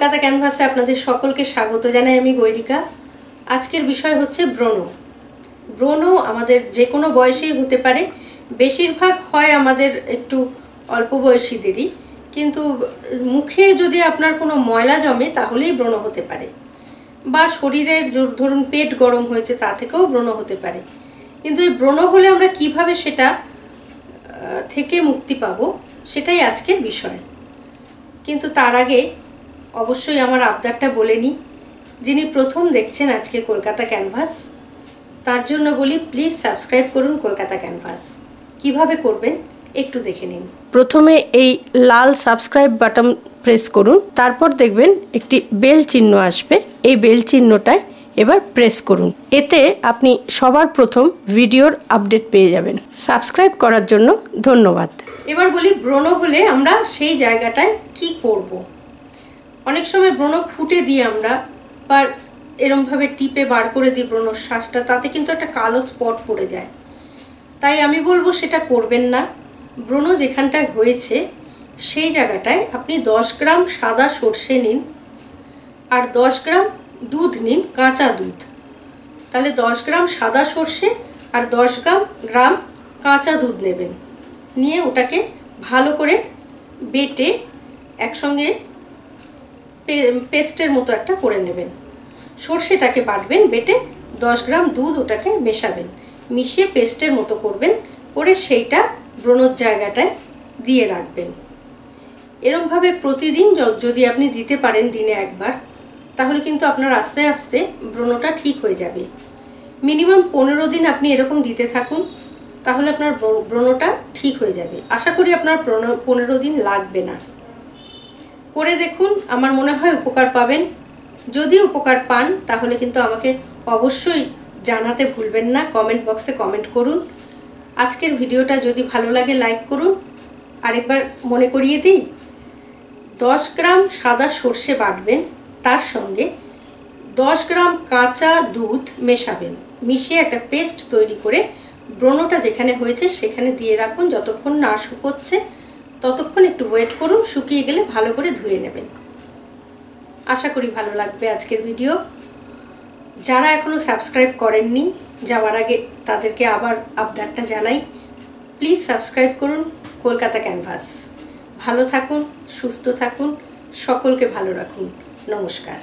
কলকাতা ক্যানভাসে আপনাদের সকলকে স্বাগত জানাই। আমি গৈরিকা। আজকের বিষয় হচ্ছে ব্রণ। ব্রণ আমাদের যে কোনো বয়সেই হতে পারে, বেশিরভাগ হয় আমাদের একটু অল্প বয়সীদেরই, কিন্তু মুখে যদি আপনার কোনো ময়লা জমে তাহলেই ব্রণ হতে পারে, বা শরীরের ধরুন পেট গরম হয়েছে তা থেকেও ব্রণ হতে পারে। কিন্তু এই ব্রণ হলে আমরা কিভাবে সেটা থেকে মুক্তি পাবো সেটাই আজকের বিষয়। কিন্তু তার আগে অবশ্যই আমার আবদারটা বলে নিই, যিনি প্রথম দেখছেন আজকে কলকাতা ক্যানভাস, তার জন্য বলি প্লিজ সাবস্ক্রাইব করুন কলকাতা ক্যানভাস। কিভাবে করবেন একটু দেখে নিন। প্রথমে এই লাল সাবস্ক্রাইব বাটন প্রেস করুন, তারপর দেখবেন একটি বেল চিহ্ন আসবে। এই বেল চিহ্নটায় এবার প্রেস করুন। এতে আপনি সবার প্রথম ভিডিওর আপডেট পেয়ে যাবেন। সাবস্ক্রাইব করার জন্য ধন্যবাদ। এবার বলি ব্রণ হলে আমরা সেই জায়গাটায় কি করব। অনেক সময় ব্রণ ফুটে দিই আমরা, বা এরমভাবে টিপে বার করে দিই ব্রণর শ্বাসটা, তাতে কিন্তু একটা কালো স্পট পড়ে যায়। তাই আমি বলবো সেটা করবেন না। ব্রণ যেখানটায় হয়েছে সেই জায়গাটায় আপনি 10 গ্রাম সাদা সর্ষে নিন, আর 10 গ্রাম দুধ নিন, কাঁচা দুধ। তাহলে 10 গ্রাম সাদা সর্ষে আর 10 গ্রাম কাঁচা দুধ নেবেন। নিয়ে ওটাকে ভালো করে বেটে একসঙ্গে পেস্টের মতো একটা করে নেবেন। সর্ষেটাকে বাটবেন, বেটে 10 গ্রাম দুধ ওটাকে মেশাবেন, মিশিয়ে পেস্টের মতো করবেন, করে সেইটা ব্রণর জায়গাটায় দিয়ে রাখবেন। এরমভাবে প্রতিদিন যদি আপনি দিতে পারেন দিনে একবার, তাহলে কিন্তু আপনার আস্তে আস্তে ব্রণটা ঠিক হয়ে যাবে। মিনিমাম 15 দিন আপনি এরকম দিতে থাকুন, তাহলে আপনার ব্রণটা ঠিক হয়ে যাবে। আশা করি আপনার 15 দিন লাগবে না। করে দেখুন, আমার মনে হয় উপকার পাবেন। যদি উপকার পান তাহলে কিন্তু আমাকে অবশ্যই জানাতে ভুলবেন না, কমেন্ট বক্সে কমেন্ট করুন। আজকের ভিডিওটা যদি ভালো লাগে লাইক করুন। আরেকবার মনে করিয়ে দিই, 10 গ্রাম সাদা সর্ষে বাটবেন, তার সঙ্গে 10 গ্রাম কাঁচা দুধ মেশাবেন, মিশিয়ে একটা পেস্ট তৈরি করে ব্রণটা যেখানে হয়েছে সেখানে দিয়ে রাখুন। যতক্ষণ না শুকোচ্ছে ততক্ষণ একটু ওয়েট করুন, শুকিয়ে গেলে ভালো করে ধুয়ে নেবেন। আশা করি ভালো লাগবে আজকের ভিডিও। যারা এখনো সাবস্ক্রাইব করেননি, যাওয়ার আগে তাদেরকে আবার আবদারটা জানাই, প্লিজ সাবস্ক্রাইব করুন কলকাতা ক্যানভাস। ভালো থাকুন, সুস্থ থাকুন, সকলকে ভালো রাখুন। নমস্কার।